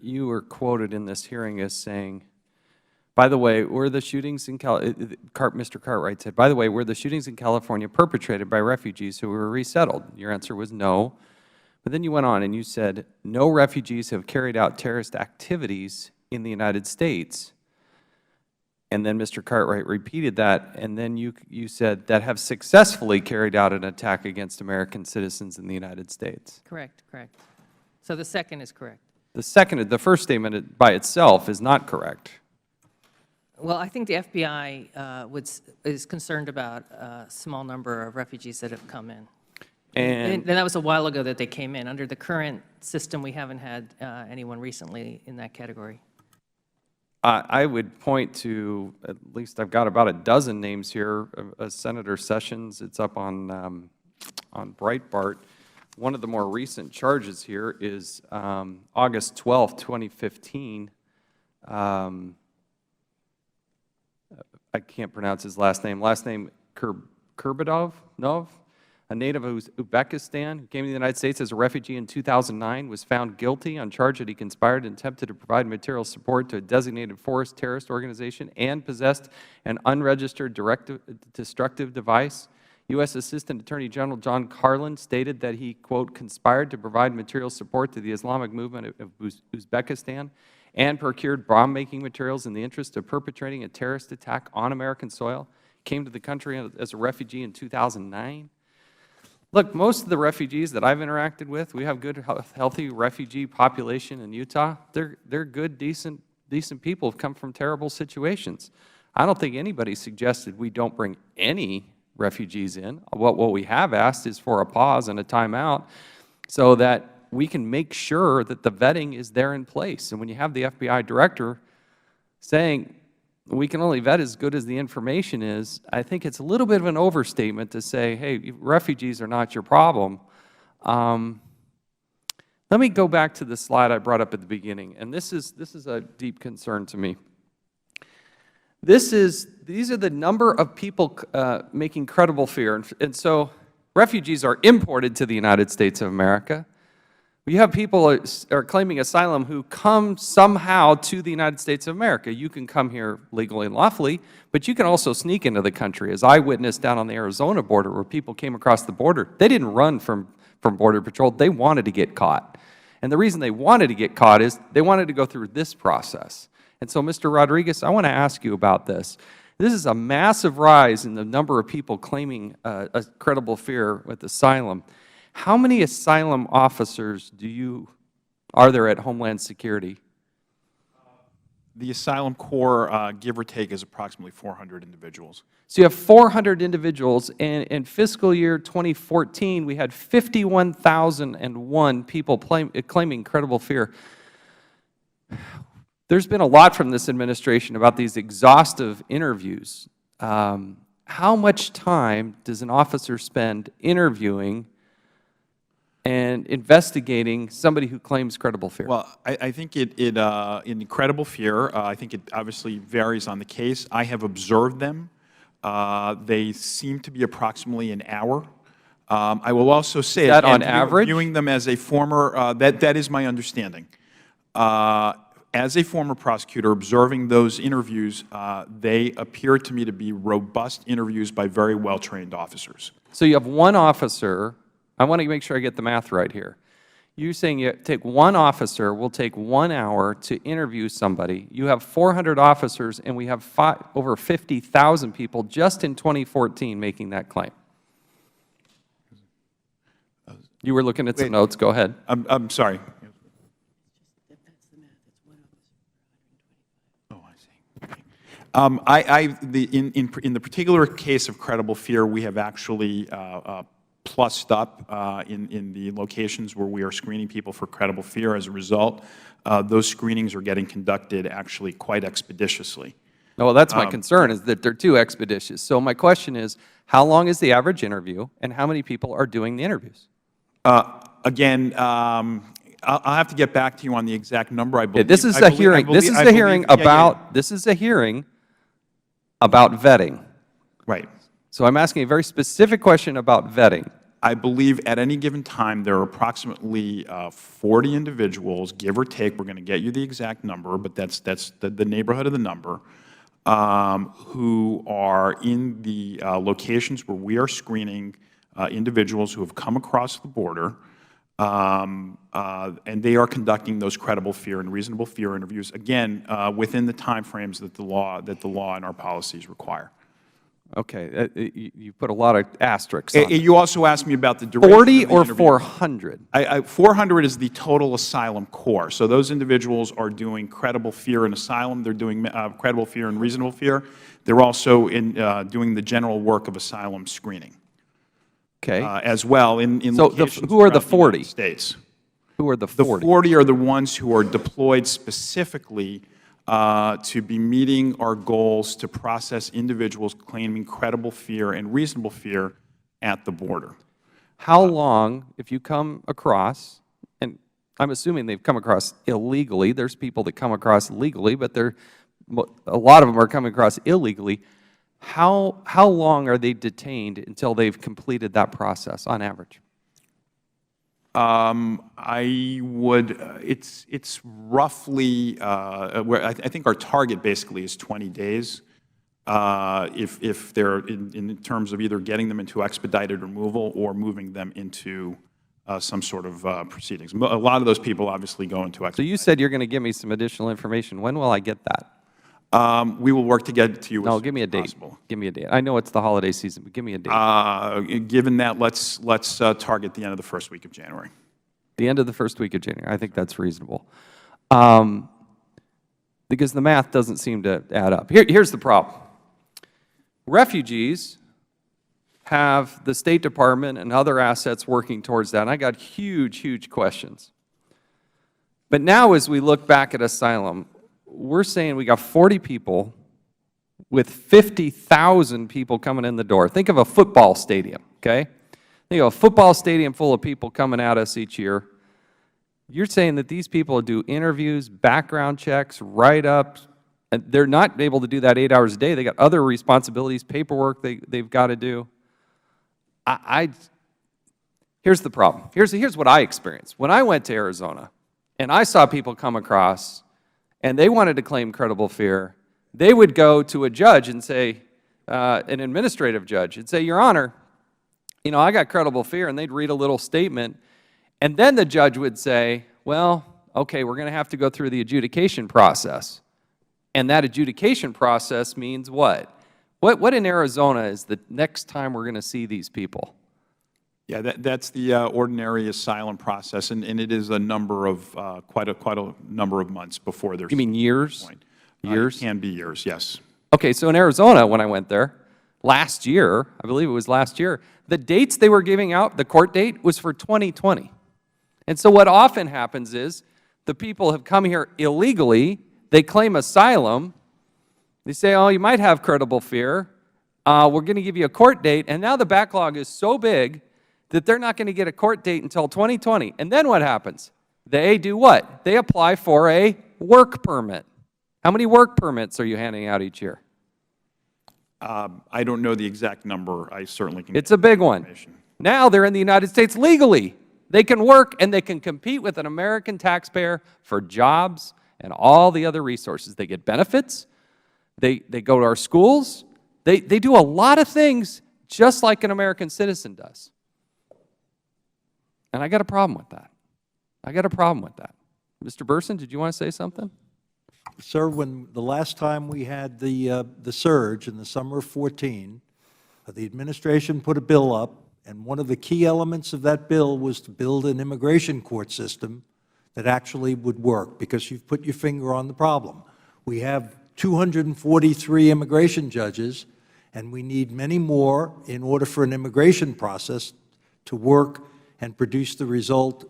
you were quoted in this hearing as saying, by the way, were the shootings in Mr. Cartwright said, by the way, were the shootings in California perpetrated by refugees who were resettled? Your answer was no. But then you went on and you said, no refugees have carried out terrorist activities in the United States. And then Mr. Cartwright repeated that, and then you said that have successfully carried out an attack against American citizens in the United States. Correct, correct. So the second is correct. The first statement by itself is not correct. Well, I think the FBI is concerned about a small number of refugees that have come in. And that was a while ago that they came in. Under the current system, we haven't had anyone recently in that category. I would point to, at least I've got about a dozen names here. Senator Sessions, it's up on Breitbart. One of the more recent charges here is August 12, 2015. I can't pronounce his last name. Last name Kurbadov, a native of Uzbekistan who came to the United States as a refugee in 2009, was found guilty on charge that he conspired and attempted to provide material support to a designated forest terrorist organization and possessed an unregistered destructive device. U.S. Assistant Attorney General John Carlin stated that he, quote, conspired to provide material support to the Islamic movement of Uzbekistan and procured bomb-making materials in the interest of perpetrating a terrorist attack on American soil, came to the country as a refugee in 2009. Look, most of the refugees that I've interacted with, we have good, healthy refugee population in Utah. They're good, decent people who've come from terrible situations. I don't think anybody suggested we don't bring any refugees in. What we have asked is for a pause and a timeout so that we can make sure that the vetting is there in place. And when you have the FBI director saying we can only vet as good as the information is, I think it's a little bit of an overstatement to say, hey, refugees are not your problem. Let me go back to the slide I brought up at the beginning, and this is a deep concern to me. These are the number of people making credible fear. And so refugees are imported to the United States of America. You have people who are claiming asylum who come somehow to the United States of America. You can come here legally and lawfully, but you can also sneak into the country, as I witnessed down on the Arizona border where people came across the border. They didn't run from Border Patrol. They wanted to get caught. And the reason they wanted to get caught is they wanted to go through this process. And so, Mr. Rodriguez, I want to ask you about this. This is a massive rise in the number of people claiming a credible fear with asylum. How many asylum officers are there at Homeland Security? The Asylum Corps, give or take, is approximately 400 individuals. So you have 400 individuals, and in fiscal year 2014, we had 51,001 people claiming credible fear. There's been a lot from this administration about these exhaustive interviews. How much time does an officer spend interviewing and investigating somebody who claims credible fear? Well, I think in credible fear, I think it obviously varies on the case. I have observed them. They seem to be approximately an hour. I will also say that on average? Viewing them as a former, that is my understanding. As a former prosecutor, observing those interviews, they appear to me to be robust interviews by very well-trained officers. So you have one officer. I want to make sure I get the math right here. You're saying you take one officer, will take 1 hour to interview somebody. You have 400 officers, and we have over 50,000 people just in 2014 making that claim. You were looking at some notes. Go ahead. I'm sorry. Oh, I see. In the particular case of credible fear, we have actually plussed up in the locations where we are screening people for credible fear. As a result, those screenings are getting conducted actually quite expeditiously. Well, that's my concern, is that they're too expeditious. So my question is, how long is the average interview, and how many people are doing the interviews? Again, I'll have to get back to you on the exact number. I believe this is a hearing. This is a hearing about. This is a hearing about vetting. Right. So I'm asking a very specific question about vetting. I believe at any given time there are approximately 40 individuals, give or take. We're going to get you the exact number, but that's the neighborhood of the number, who are in the locations where we are screening individuals who have come across the border, and they are conducting those credible fear and reasonable fear interviews, again, within the timeframes that the law and our policies require. Okay, you put a lot of asterisks on You also asked me about the duration 40 of the or interview. 400? 400 is the total asylum core. So those individuals are doing credible fear and asylum. They're doing credible fear and reasonable fear. They're also doing the general work of asylum screening. Okay. As well in So locations who are the throughout 40? United States. Who are the The 40? 40 are the ones who are deployed specifically to be meeting our goals to process individuals claiming credible fear and reasonable fear at the border. How long, if you come across, and I'm assuming they've come across illegally, there's people that come across legally, but a lot of them are coming across illegally. How long are they detained until they've completed that process on average? I would, it's roughly, I think our target basically is 20 days. If they're in terms of either getting them into expedited removal or moving them into some sort of proceedings. A lot of those people obviously go into expedited. So you said you're going to give me some additional information. When will I get that? We will work to get it to you as give me a soon as date. possible. Give me a date. I know it's the holiday season, but give me a date. Given that, let's target the end of the first week of January. The end of the first week of January. I think that's reasonable. Because the math doesn't seem to add up. Here's the problem. Refugees have the State Department and other assets working towards that, and I got huge, huge questions. But now as we look back at asylum, we're saying we got 40 people with 50,000 people coming in the door. Think of a football stadium, okay? Think of a football stadium full of people coming at us each year. You're saying that these people do interviews, background checks, write-ups, and they're not able to do that 8 hours a day. They got other responsibilities, paperwork they've got to do. Here's the problem. Here's what I experienced. When I went to Arizona and I saw people come across and they wanted to claim credible fear, they would go to a judge and say, an administrative judge, and say, Your Honor, I got credible fear, and they'd read a little statement, and then the judge would say, well, okay, we're going to have to go through the adjudication process. And that adjudication process means what? What in Arizona is the next time we're going to see these people? Yeah, that's the ordinary asylum process, and it is a number of, quite a number of months before there's. You mean years? Years? It can be years, yes. Okay, so in Arizona, when I went there, last year, I believe it was last year, the dates they were giving out, the court date, was for 2020. And so what often happens is the people have come here illegally, they claim asylum, they say, oh, you might have credible fear, we're going to give you a court date, and now the backlog is so big that they're not going to get a court date until 2020. And then what happens? They do what? They apply for a work permit. How many work permits are you handing out each year? I don't know the exact number. I certainly can. It's a big one. Now they're in the United States legally. They can work and they can compete with an American taxpayer for jobs and all the other resources. They get benefits. They go to our schools. They do a lot of things just like an American citizen does. And I got a problem with that. Mr. Burson, did you want to say something? Sir, when the last time we had the surge in the summer of 14, the administration put a bill up, and one of the key elements of that bill was to build an immigration court system that actually would work, because you've put your finger on the problem. We have 243 immigration judges, and we need many more in order for an immigration process to work and produce the result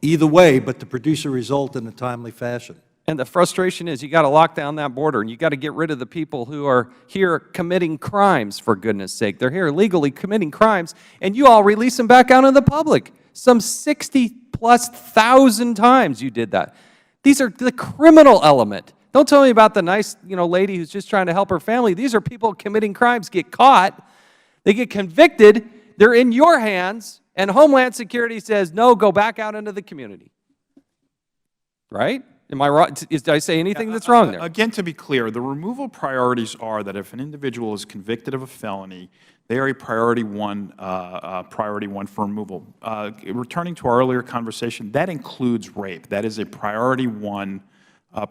either way, but to produce a result in a timely fashion. And the frustration is you got to lock down that border, and you got to get rid of the people who are here committing crimes, for goodness sake. They're here illegally committing crimes, and you all release them back out in the public. Some 60+ thousand times you did that. These are the criminal element. Don't tell me about the nice, lady who's just trying to help her family. These are people committing crimes, get caught, they get convicted, they're in your hands, and Homeland Security says, no, go back out into the community. Right? Am I wrong? Did I say anything that's wrong there? Again, to be clear, the removal priorities are that if an individual is convicted of a felony, they are a priority one for removal. Returning to our earlier conversation, that includes rape. That is a priority one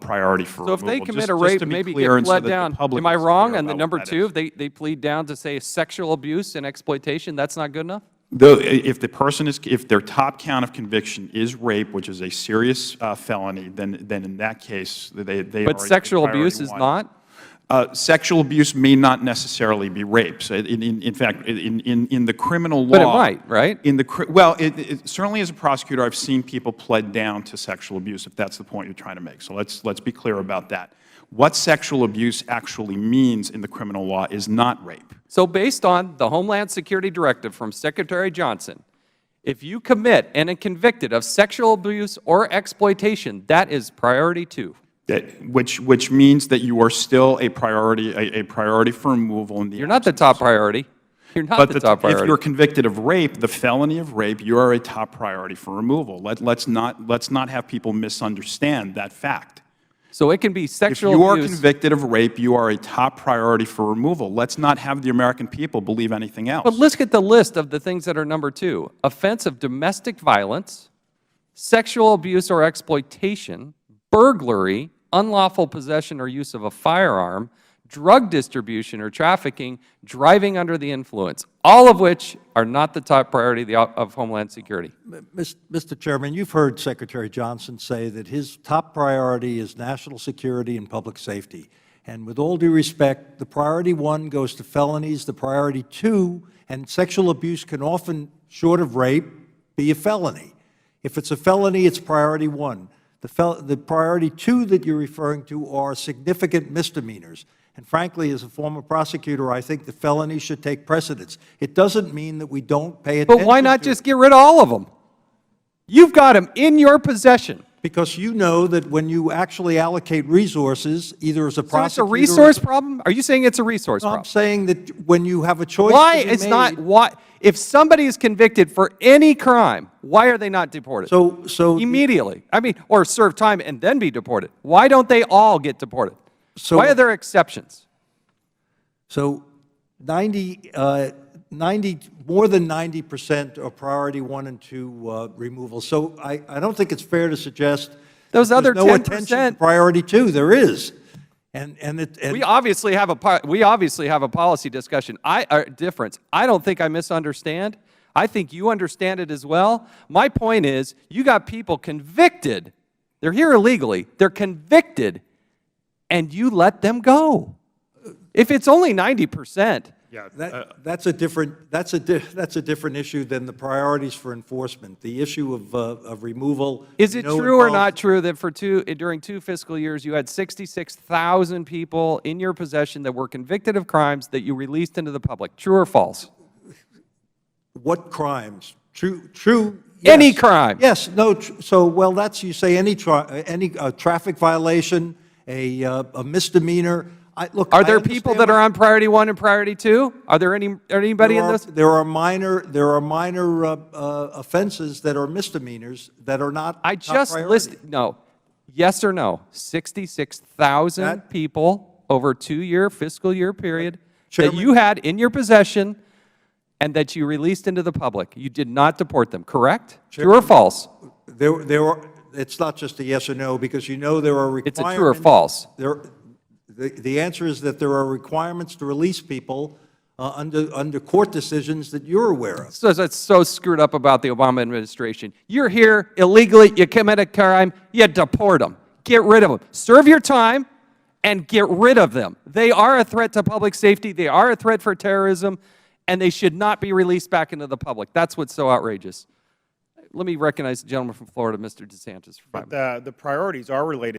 priority for removal. So if they commit a rape, maybe get pled down. Am I wrong on the number two? They plead down to say sexual abuse and exploitation. That's not good enough? If the person is, if their top count of conviction is rape, which is a serious felony, then in that case they But sexual abuse is not? Sexual abuse may not necessarily be rape. So in fact, in the criminal law, but it might, right? Well, certainly as a prosecutor, I've seen people pled down to sexual abuse, if that's the point you're trying to make. So let's be clear about that. What sexual abuse actually means in the criminal law is not rape. So based on the Homeland Security Directive from Secretary Johnson, if you commit and are convicted of sexual abuse or exploitation, that is priority two. Which means that you are still a priority for removal in the You're not the top priority. You're not the top priority. If you're convicted of rape, the felony of rape, you are a top priority for removal. Let's not have people misunderstand that fact. So it can be sexual abuse. If you are convicted of rape, you are a top priority for removal. Let's not have the American people believe anything else. But let's get the list of the things that are number two. Offense of domestic violence, sexual abuse or exploitation, burglary, unlawful possession or use of a firearm, drug distribution or trafficking, driving under the influence, all of which are not the top priority of Homeland Security. Mr. Chairman, you've heard Secretary Johnson say that his top priority is national security and public safety. And with all due respect, the priority one goes to felonies, the priority two, and sexual abuse can often, short of rape, be a felony. If it's a felony, it's priority one. The priority two that you're referring to are significant misdemeanors. And frankly, as a former prosecutor, I think the felony should take precedence. It doesn't mean that we don't pay attention to it. But why not just get rid of all of them? You've got them in your possession. Because you know that when you actually allocate resources, either as a prosecutor... So it's a resource problem? Are you saying it's a resource problem? I'm saying that when you have a choice Why to be it's made, not... Why, if somebody is convicted for any crime, why are they not deported? So immediately. I mean, or serve time and then be deported. Why don't they all get deported? Why are there exceptions? So more than 90% are priority one and two removal. So I don't think it's fair to suggest those other 10%. No attention to priority two. There is. And we obviously have a policy discussion. Difference. I don't think I misunderstand. I think you understand it as well. My point is, you got people convicted. They're here illegally. They're convicted, and you let them go. If it's only 90%, yeah, that's a different issue than the priorities for enforcement. The issue of removal. Is it true or not true that during 2 fiscal years you had 66,000 people in your possession that were convicted of crimes that you released into the public? True or false? What crimes? True. Yes. Any crime? Yes. No. So well, that's you say any traffic violation, a misdemeanor. Look, are there people that are on priority one and priority two? Are there anybody in this? There are minor offenses that are misdemeanors that are not. I just listed. No, yes or no? 66,000 people over a 2-year fiscal year period that you had in your possession and that you released into the public. You did not deport them, correct? True or false? It's not just a yes or no, because you know there are requirements. It's a true or false? The answer is that there are requirements to release people under court decisions that you're aware of. So that's so screwed up about the Obama administration. You're here illegally, you commit a crime, you deport them. Get rid of them. Serve your time and get rid of them. They are a threat to public safety, they are a threat for terrorism, and they should not be released back into the public. That's what's so outrageous. Let me recognize the gentleman from Florida, Mr. DeSantis, for 5 minutes. The priorities are related.